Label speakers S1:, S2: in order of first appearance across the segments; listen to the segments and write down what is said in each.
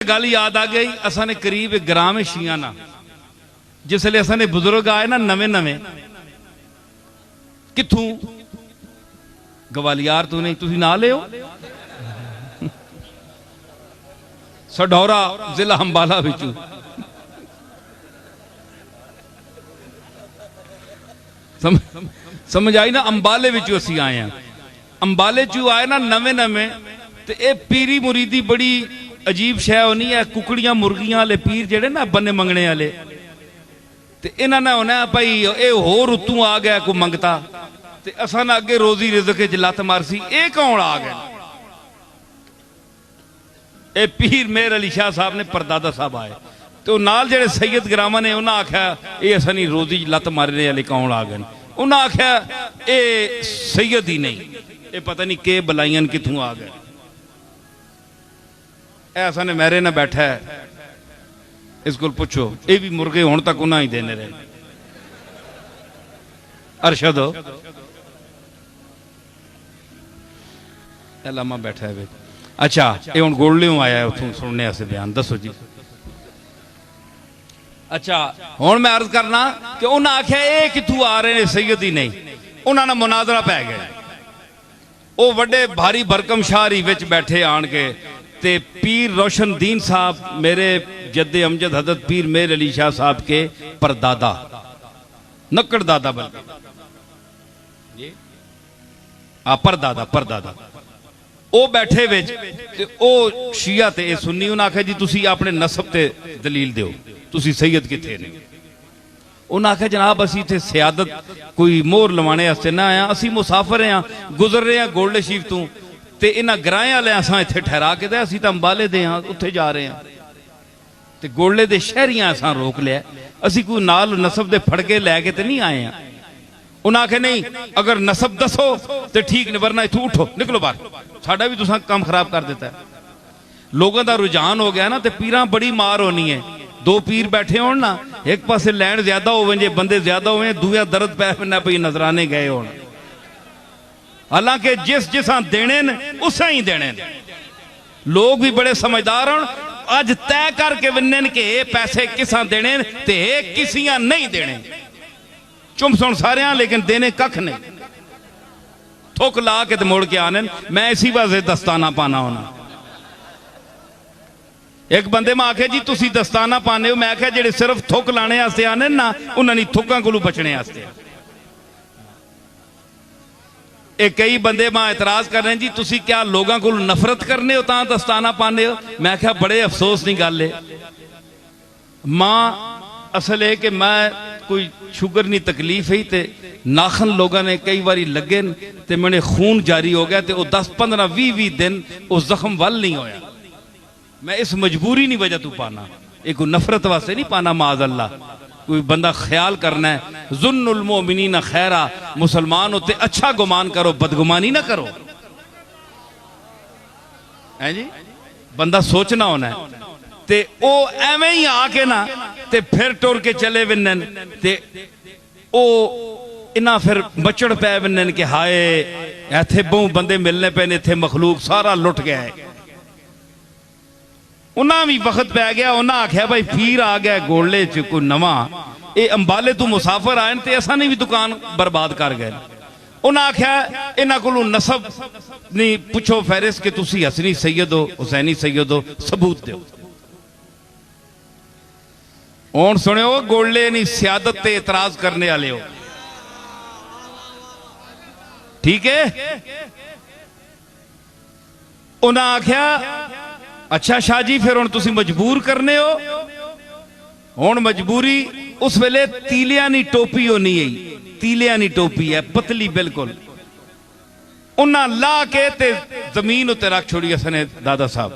S1: गल याद आ गई, असा ने करीब एक ग्राम शिया ना जिसले असा ने बुजुर्ग आए ना नवे नवे, किथों गवालियार तो नहीं, तुसी ना लियो सढौरा जिला अंबाला विचों। समझ आई ना, अंबाले विचों असी आए हैं। अंबाले चू आए ना नवे नवे, ते ए पीरी मुरीदी बड़ी अजीब शै होनी है। कुकड़ियां मुर्गियां वाले पीर जेड़े ना बन्ने मंगने वाले, ते इन्हां ने होना भाई ये होर उतों आ गया कोई मंगता, ते असां ना अगे रोजी रिज़क च लत मारसी, ये कौन आ गया? ये पीर मेहर अली शाह साहब ने परदादा साहब आए, तो नाल जेड़े सैयद ग्रामा ने उन्हें आख्या ये असां नहीं रोजी लत मारने वाले कौन आ गए? उन्हें आख्या ये सैयद ही नहीं, ये पता नहीं के बलाइयां कितों आ गए। ऐसा ने मेरे ना बैठा है, इस को पूछो, ये भी मुर्गे हुण तक उन्हें ही देने रहे। अरशद लामा बैठा है। अच्छा ये हुण गोल्डियों आया है उतों सुनने से बयान, दसो जी। अच्छा हुण मैं अर्ज करना कि उन्हें आख्या ये कितों आ रहे हैं, सैयद ही नहीं। उन्होंने मुनाजरा पै गया, वो बड़े भारी भरकम शाहरी विच बैठे आन के, ते पीर रोशन दीन साहब मेरे जद्दे अमजद हजरत पीर मेहर अली शाह साहब के परदादा, नक्कड़ दादा बल्कि परदादा परदादा, वो बैठे विच, वो शिया ते ए सुन्नी। उन्हें आख्या जी तुसी अपने नसब ते दलील दिओ, तुसी सैयद किथे ने? उन्हें आख्या जनाब असी इत्थे सियादत कोई मोहर लवाने वास्ते ना आया, असी मुसाफिर हैं, गुजर रहे हैं गोल्डे शीफ तो, ते इन्हां ग्राएं वाले असां इत्थे ठहरा के दे, असी तां अंबाले दे हां, उत्थे जा रहे हैं, ते गोल्डे दे शहरियां असां रोक लिया, असी कोई नाल नसब दे फड़के लैके ते नहीं आए हैं। उन्हें आखे नहीं अगर नसब दसो तो ठीक नहीं, वरना इत्थों उठो निकलो बाहर, साडा भी तुसां काम खराब कर दिता है। लोगों का रुझान हो गया ना, तो पीरां बड़ी मार होनी है। दो पीर बैठे हो ना, एक पासे लैंड ज्यादा हो जे बंदे ज्यादा हो, दूया दर्द पै पैना पई नजराने गए हो। हालांकि जिस जिसा देने उसा ही देने, लोग भी बड़े समझदार हो, अज तय करके वन्ने के पैसे किसा देने ते किसियां नहीं देने, चुम सुन सारे, लेकिन देने कख नहीं, थुक ला के ते मुड़ के आने। मैं इसी वास्ते दस्ताना पाना होना। एक बंदे में आखे जी तुसी दस्ताना पाने हो, मैं आख्या जेड़े सिर्फ थुक लाने वास्ते आने ना, उन्होंने थुक्कां कोलों बचने वास्ते। एक कई बंदे मां एतराज कर रहे हैं जी तुसी क्या लोगों को नफरत करने हो तां दस्ताना पाने हो? मैं आख्या बड़े अफसोस की गल है मां, असल है कि मैं कोई शुगर नहीं तकलीफ ही, ते नाखन लोगों ने कई बार लगे ते मैंने खून जारी हो गया, तो 10-15-20 दिन उस जख्म वल नहीं होया। मैं इस मजबूरी नहीं वजह तू पाना, एक नफरत वास्ते नहीं पाना, माज अल्लाह। कोई बंदा ख्याल करना है, जुन्नुल मोमिनीन खैरा, मुसलमान होते अच्छा गुमान करो, बदगुमानी ना करो, है जी। बंदा सोचना होना है, ते ओ एवें ही आके ना ते फिर टुर के चले विनन, ते ओ इना फिर बचड़ पै विनन के हाय इत्थे बहु बंदे मिलने पे, इत्थे मखलूक सारा लुट गया है। उन्हें भी वक्त पै गया, उन्हें आख्या भाई पीर आ गया गोले च कोई नवा, ये अंबाले तू मुसाफिर आए ते असा ने भी दुकान बर्बाद कर गए। उन्हें आख्या इन्हों को नसब नहीं पुछो फहरिस्त कि तुसी हसनी सैयद हो, हुसैनी सैयद हो, सबूत दो। हुण सुनियो, गोले नहीं सियादत ते एतराज करने वाले हो, ठीक है। उन्हें आख्या अच्छा शाह जी फिर हुण तुसी मजबूर करने हो। हुण मजबूरी उस वेले तीलियां नी टोपी होनी है, तीलियां नी टोपी है पतली बिल्कुल, उन्हें ला के ते जमीन उत्ते रख छोड़ी असने दादा साहब,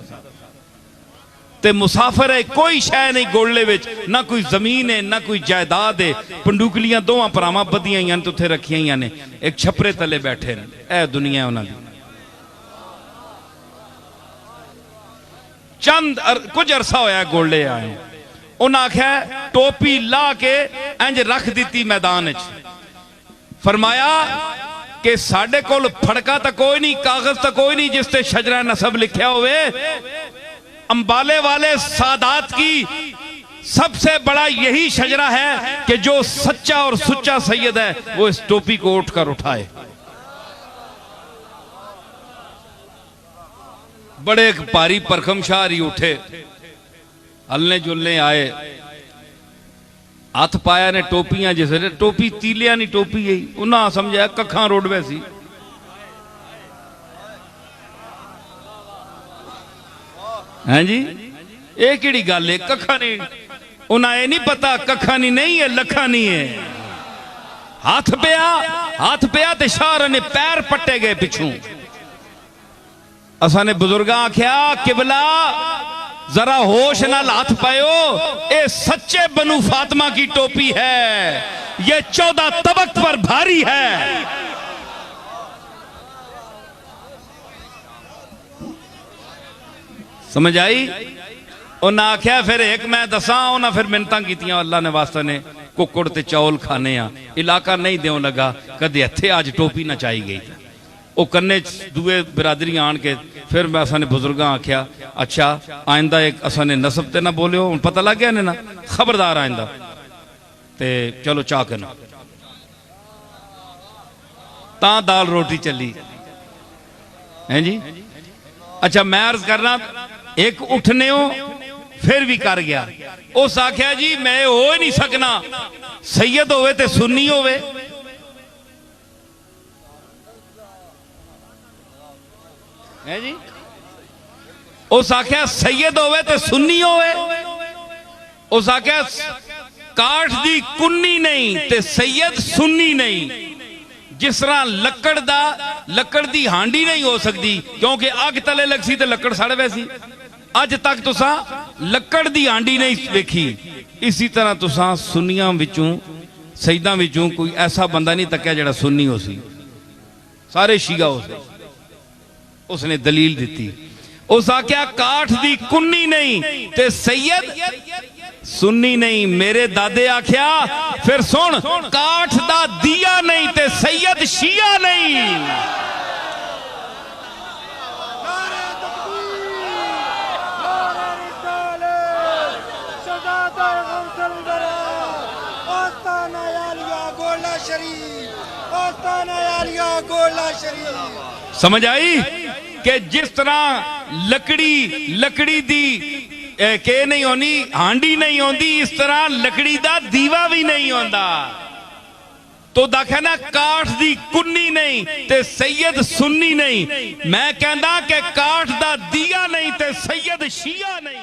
S1: ते मुसाफिर है, कोई शह नहीं गोले विच, ना कोई जमीन है ना कोई जायदाद है। पंडुकलियां दोवां भरावां बधियां ही उत्थे रखियां ने, एक छपरे तले बैठे ने, ए दुनिया उन्हां दी। चंद कुछ अरसा होया गोले आए, उन्हें आख्या टोपी ला के इंज रख दी मैदान च, फरमाया कि साडे कोल फड़का तो कोई नहीं, कागज तो कोई नहीं जिसते शजरा नसब लिखा होवे, अंबाले वाले सादात की सबसे बड़ा यही शजरा है कि जो सच्चा और सुच्चा सैयद है वो इस टोपी को उठकर उठाए। बड़े भारी परखम शाहरी उठे, हलने जुलने आए, हथ पाया ने टोपियां, जिस टोपी तीलिया नहीं टोपी यही उन्हें समझाया कखा रोडवे सी। हैं जी, ये किहड़ी गल है? कखा नहीं, उन्हें ये नहीं पता कखा नहीं है, लखा नहीं है। हाथ पिया ते शाह ने पैर पट्टे गए पिछू। असा ने बुजुर्ग आख्या किबला जरा होश नाल हाथ पायो, ये सच्चे बनु फातिमा की टोपी है, ये 14 तबक पर भारी है। समझ आई? उन्हें आख्या फिर एक मैं दसा, उन्हें फिर मिन्नतां कीतियां अल्लाह ने वास्ते ने कुकड़ ते चौल खाने आ, इलाका नहीं देव लगा, कदे इत्थे अज टोपी ना चाही गई। वो कन्ने दुए बिरादरी आन के फिर मैं असा ने बुजुर्ग आख्या अच्छा आइंदा एक असा ने नसब ते ना बोलियो, हुण पता लग गया ने ना, खबरदार आइंदा ते चलो चाह करना। ता दाल रोटी चली है जी। अच्छा मैं अर्ज करना, एक उठने हो फिर भी कर गया। उस आख्या जी मैं हो ही नहीं सकना, सैयद होवे ते सुन्नी होवे। है जी, उस आख्या सैयद होवे ते सुन्नी होवे। उस आख्या काठ दी कुन्नी नहीं ते सैयद सुन्नी नहीं। जिस तरह लकड़ दी हांडी नहीं हो सकती क्योंकि अग तले लग सी ते लकड़ सड़ वैसी, अज तक तुसा लकड़ दी हांडी नहीं वेखी। इसी तरह तुसा सुन्नियां विचों सैयदां विचों कोई ऐसा बंदा नहीं तकिया जिहड़ा सुन्नी हो सी, सारे शिया हो सी। उसने दलील दी, उस आख्या काठ दी कुन्नी नहीं ते सैयद सुन्नी नहीं। मेरे दादे आख्या फिर सुन, काठ दा दिया नहीं ते सैयद शिया नहीं। समझ आई कि जिस तरह लकड़ी दी के नहीं होनी, हांडी नहीं होती, इस तरह लकड़ी दा दीवा भी नहीं होता। तो देखा ना काठ दी कुन्नी नहीं ते सैयद सुन्नी नहीं। मैं कहना कि काठ दा दिया नहीं ते सैयद शिया नहीं।